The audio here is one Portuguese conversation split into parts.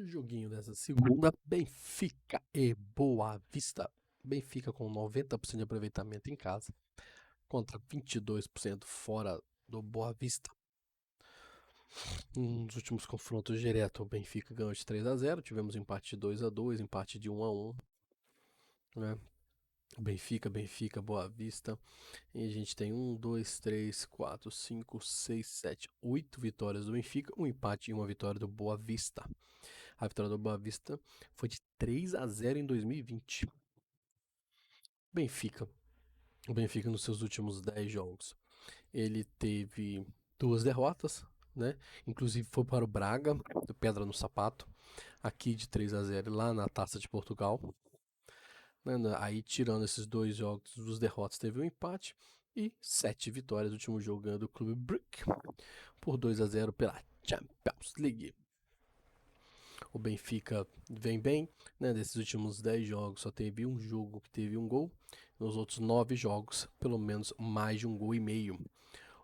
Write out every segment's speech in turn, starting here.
Joguinho dessa segunda, Benfica e Boa Vista. Benfica com 90% de aproveitamento em casa, contra 22% fora do Boa Vista. Nos últimos confrontos diretos, o Benfica ganhou de 3-0, tivemos empate de 2-2, empate de 1-1, né? Benfica, Boa Vista. E a gente tem 1, 2, 3, 4, 5, 6, 7, 8 vitórias do Benfica, um empate e uma vitória do Boa Vista. A vitória do Boa Vista foi de 3-0 em 2020. Benfica. O Benfica nos seus últimos 10 jogos, ele teve 2 derrotas, né? Inclusive foi para o Braga, pedra no sapato, aqui de 3-0 lá na Taça de Portugal. Aí tirando esses 2 jogos, dos derrotas teve um empate e 7 vitórias. O último jogo ganhando do Clube Brugge por 2-0 pela Champions League. O Benfica vem bem, né? Desses últimos 10 jogos só teve um jogo que teve um gol. Nos outros 9 jogos, pelo menos mais de um gol e meio.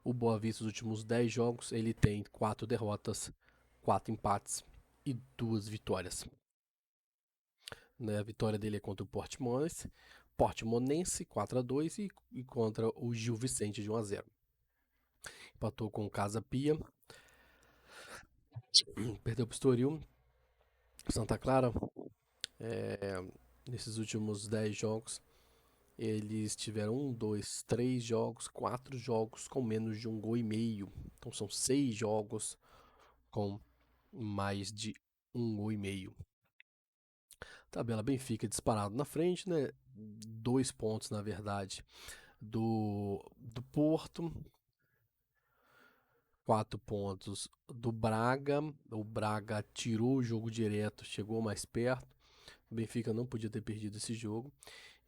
O Boa Vista, nos últimos 10 jogos, ele tem 4 derrotas, 4 empates e 2 vitórias. Né? A vitória dele é contra o Portimonense 4-2 e contra o Gil Vicente de 1-0. Empatou com o Casa Pia, perdeu para o Estoril. Santa Clara, nesses últimos 10 jogos, eles tiveram 1, 2, 3 jogos, 4 jogos com menos de um gol e meio. Então são 6 jogos com mais de um gol e meio. Tabela Benfica disparado na frente, né? 2 pontos, na verdade, do Porto. 4 pontos do Braga. O Braga tirou o jogo direto, chegou mais perto. O Benfica não podia ter perdido esse jogo.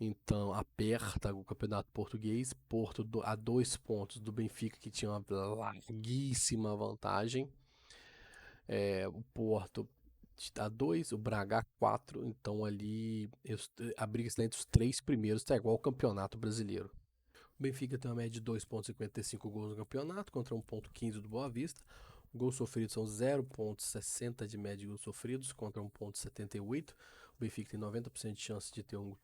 Então aperta o campeonato português. Porto a 2 pontos do Benfica, que tinha uma larguíssima vantagem. O Porto a 2, o Braga a 4. Então ali a briga está entre os 3 primeiros, está igual ao campeonato brasileiro. O Benfica tem uma média de 2,55 gols no campeonato, contra 1,15 do Boa Vista. Gols sofridos são 0,60 de média de gols sofridos, contra 1,78. O Benfica tem 90% de chance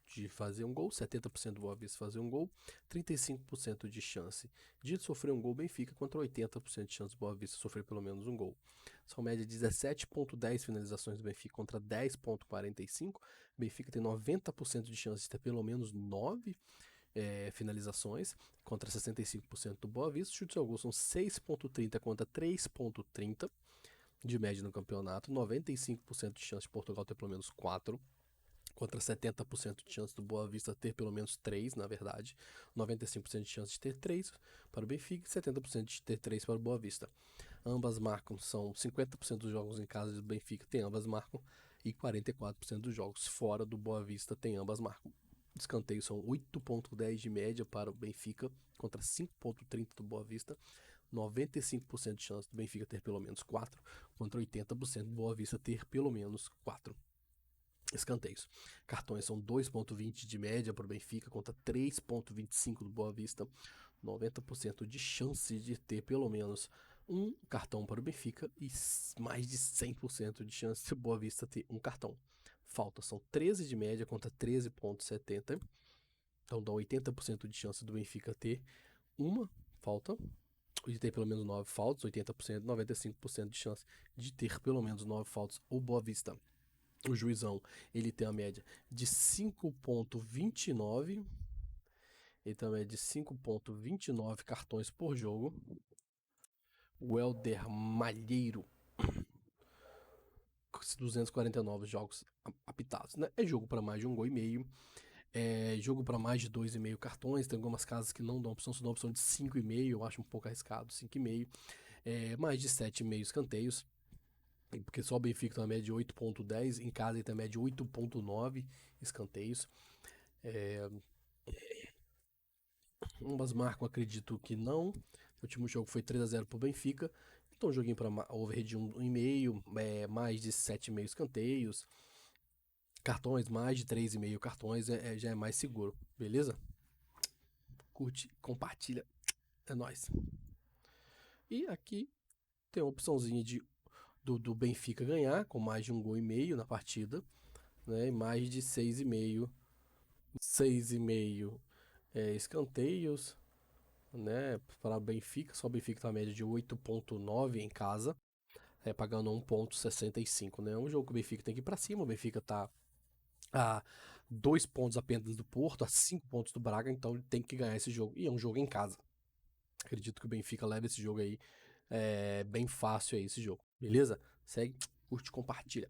de fazer um gol, 70% do Boa Vista fazer um gol, 35% de chance de sofrer um gol Benfica, contra 80% de chance do Boa Vista sofrer pelo menos um gol. São média de 17,10 finalizações do Benfica contra 10,45. O Benfica tem 90% de chance de ter pelo menos 9 finalizações, contra 65% do Boa Vista. Chutes ao gol são 6,30 contra 3,30 de média no campeonato. 95% de chance de Portugal ter pelo menos 4, contra 70% de chance do Boa Vista ter pelo menos 3, na verdade. 95% de chance de ter 3 para o Benfica e 70% de ter 3 para o Boa Vista. Ambas marcam, são 50% dos jogos em casa do Benfica tem ambas marcam, e 44% dos jogos fora do Boa Vista tem ambas marcam. Escanteios são 8,10 de média para o Benfica, contra 5,30 do Boa Vista. 95% de chance do Benfica ter pelo menos 4, contra 80% do Boa Vista ter pelo menos 4 escanteios. Cartões são 2,20 de média para o Benfica, contra 3,25 do Boa Vista. 90% de chance de ter pelo menos um cartão para o Benfica e mais de 100% de chance do Boa Vista ter um cartão. Faltas são 13 de média contra 13,70. Então dá 80% de chance do Benfica ter uma falta, de ter pelo menos 9 faltas, 80%, 95% de chance de ter pelo menos 9 faltas. O Boa Vista, o juizão, ele tem a média de 5,29. Ele tem a média de 5,29 cartões por jogo. O Helder Malheiro, 249 jogos apitados, né? É jogo para mais de um gol e meio. Jogo para mais de 2,5 cartões. Tem algumas casas que não dão opção, só dão opção de 5,5. Eu acho um pouco arriscado, 5,5. Mais de 7,5 escanteios, porque só o Benfica tem uma média de 8,10. Em casa ele tem uma média de 8,9 escanteios. Ambas marcam, acredito que não. O último jogo foi 3-0 pro Benfica. Então, joguinho para over de 1,5, mais de 7,5 escanteios. Cartões, mais de 3,5 cartões, já é mais seguro, beleza? Curte, compartilha, é nóis. E aqui tem a opçãozinha de do Benfica ganhar, com mais de 1,5 gols na partida, né? E mais de 6,5. 6,5 escanteios, né? Para o Benfica, só o Benfica tá a média de 8,9 em casa, pagando 1,65, né? É um jogo que o Benfica tem que ir para cima, o Benfica tá a 2 pontos apenas do Porto, a 5 pontos do Braga, então ele tem que ganhar esse jogo, e é um jogo em casa. Acredito que o Benfica leva esse jogo aí bem fácil aí, esse jogo, beleza? Segue, curte, compartilha.